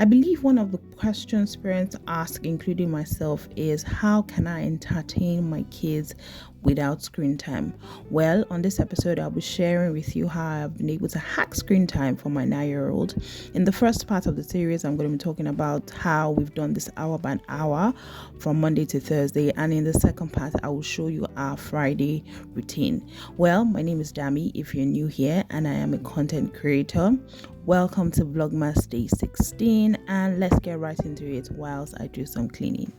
I believe one of the questions parents ask, including myself, is how can I entertain my kids without screen time? Well, on this episode, I'll be sharing with you how I've been able to hack screen time for my 9-year-old. In the first part of the series, I'm going to be talking about how we've done this hour by hour from Monday to Thursday. And in the second part, I will show you our Friday routine. Well, my name is Dami if you're new here, and I am a content creator. Welcome to Vlogmas Day 16, and let's get right into it whilst I do some cleaning.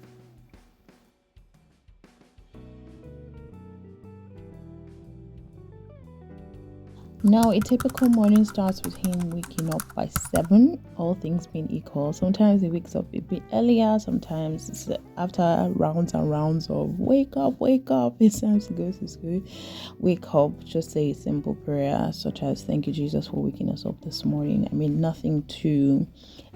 Now, a typical morning starts with him waking up by 7, all things being equal. Sometimes he wakes up a bit earlier, sometimes it's after rounds and rounds of wake up, it's time to go to school. Wake up, just say a simple prayer such as thank you, Jesus, for waking us up this morning. I mean, nothing too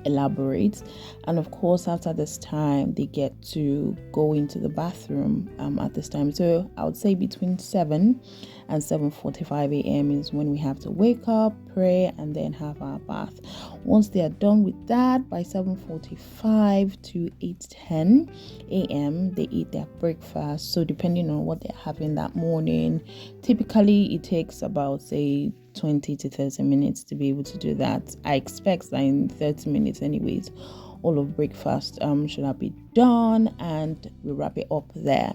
elaborate. And of course, after this time, they get to go into the bathroom at this time. So I would say between 7 and 7:45 a.m. is when we have to wake up, pray, and then have our bath. Once they are done with that, by 7:45 to 8:10 a.m. they eat their breakfast. So depending on what they're having that morning, typically it takes about, say, 20 to 30 minutes to be able to do that. I expect that in 30 minutes anyways, all of breakfast should have been done, and we wrap it up there.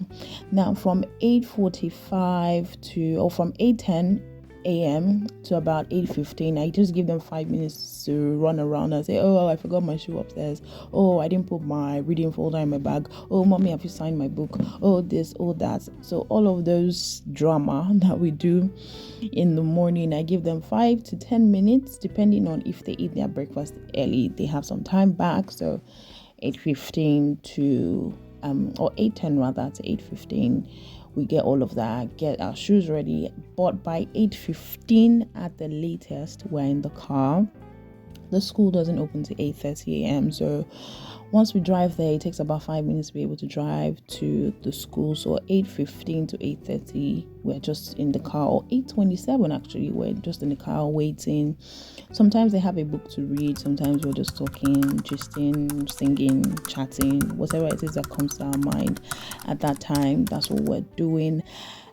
Now from 8:10 a.m. to about 8:15, I just give them 5 minutes to run around and say, oh, I forgot my shoe upstairs. Oh, I didn't put my reading folder in my bag. Oh, mommy, have you signed my book? Oh, this, oh, that. So all of those drama that we do in the morning, I give them 5 to 10 minutes, depending on if they eat their breakfast early. They have some time back, so 8:15 to or 8:10 rather to 8:15. We get all of that, get our shoes ready, but by 8:15 at the latest, we're in the car. The school doesn't open to 8:30 a.m. So once we drive there, it takes about 5 minutes to be able to drive to the school. So 8:15 to 8:30, we're just in the car, or 8:27 actually, we're just in the car waiting. Sometimes they have a book to read, sometimes we're just talking, gisting, singing, chatting, whatever it is that comes to our mind at that time. That's what we're doing.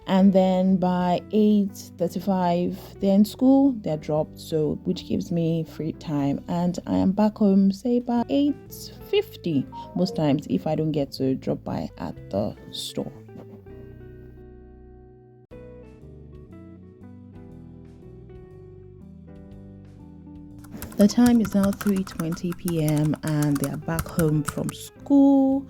And then by 8:35, they're in school, they're dropped, so which gives me free time, and I am back home, say by 8:50 most times if I don't get to drop by at the store. The time is now 3:20 p.m. and they are back home from school.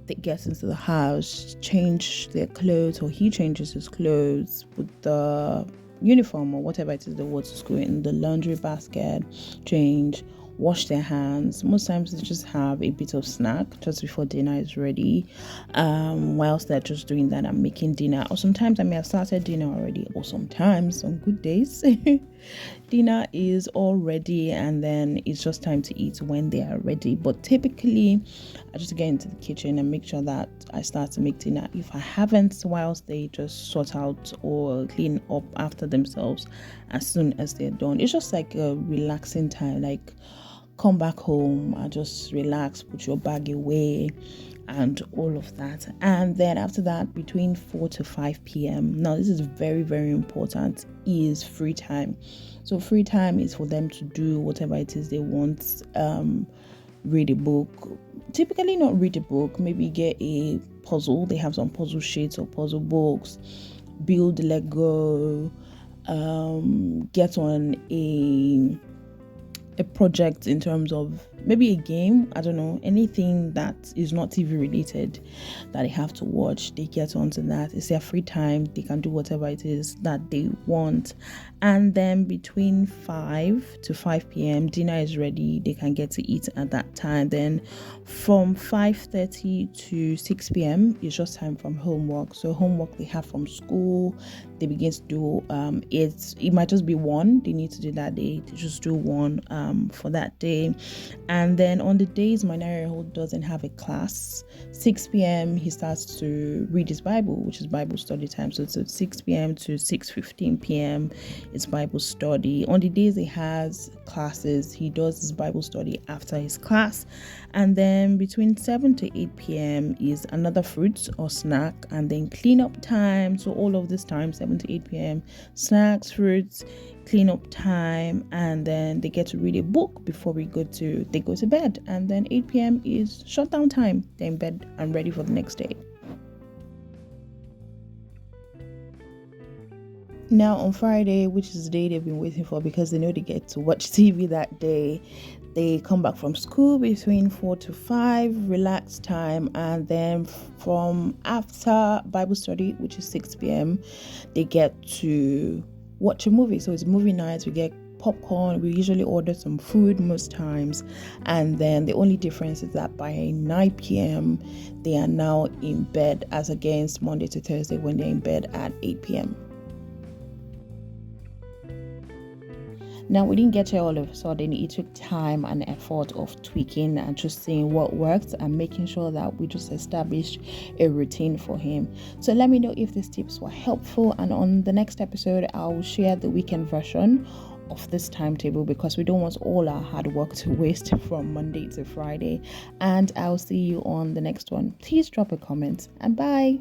They get into the house, change their clothes, or he changes his clothes, put the uniform or whatever it is they wore to school in the laundry basket, change, wash their hands. Most times they just have a bit of snack just before dinner is ready. Whilst they're just doing that, I'm making dinner, or sometimes I may have started dinner already, or sometimes on good days dinner is all ready and then it's just time to eat when they are ready. But typically I just get into the kitchen and make sure that I start to make dinner if I haven't, whilst they just sort out or clean up after themselves as soon as they're done. It's just like a relaxing time, like come back home and just relax, put your bag away and all of that. And then after that, between 4 to 5 p.m. now this is very, very important, is free time. So free time is for them to do whatever it is they want. Read a book, typically not read a book, maybe get a puzzle. They have some puzzle sheets or puzzle books, build Lego, get on a project in terms of maybe a game, I don't know, anything that is not TV related that they have to watch. They get onto that. It's their free time, they can do whatever it is that they want. And then between 5 to 5 p.m. dinner is ready, they can get to eat at that time. Then from 5:30 to 6 p.m. it's just time from homework. So homework they have from school, they begin to do it might just be one they need to do that day. They just do one for that day. And then on the days my 9-year-old doesn't have a class, 6 p.m. he starts to read his Bible, which is Bible study time. So it's at 6 p.m. to 6:15 p.m. it's Bible study. On the days he has classes, he does his Bible study after his class. And then between 7 to 8 p.m. is another fruit or snack, and then cleanup time. So all of this time, 7 to 8 p.m. snacks, fruits, cleanup time, and then they get to read a book before they go to bed. And then 8 p.m. is shutdown time. They're in bed and ready for the next day. Now on Friday, which is the day they've been waiting for because they know they get to watch TV that day, they come back from school between 4 to 5, relax time, and then from after Bible study, which is 6 p.m., they get to watch a movie. So it's movie nights. We get popcorn. We usually order some food most times, and then the only difference is that by 9 p.m. they are now in bed, as against Monday to Thursday when they're in bed at 8 p.m. Now, we didn't get here all of a sudden. It took time and effort of tweaking and just seeing what worked and making sure that we just established a routine for him. So let me know if these tips were helpful, and on the next episode I will share the weekend version of this timetable, because we don't want all our hard work to waste from Monday to Friday. And I'll see you on the next one. Please drop a comment, and bye.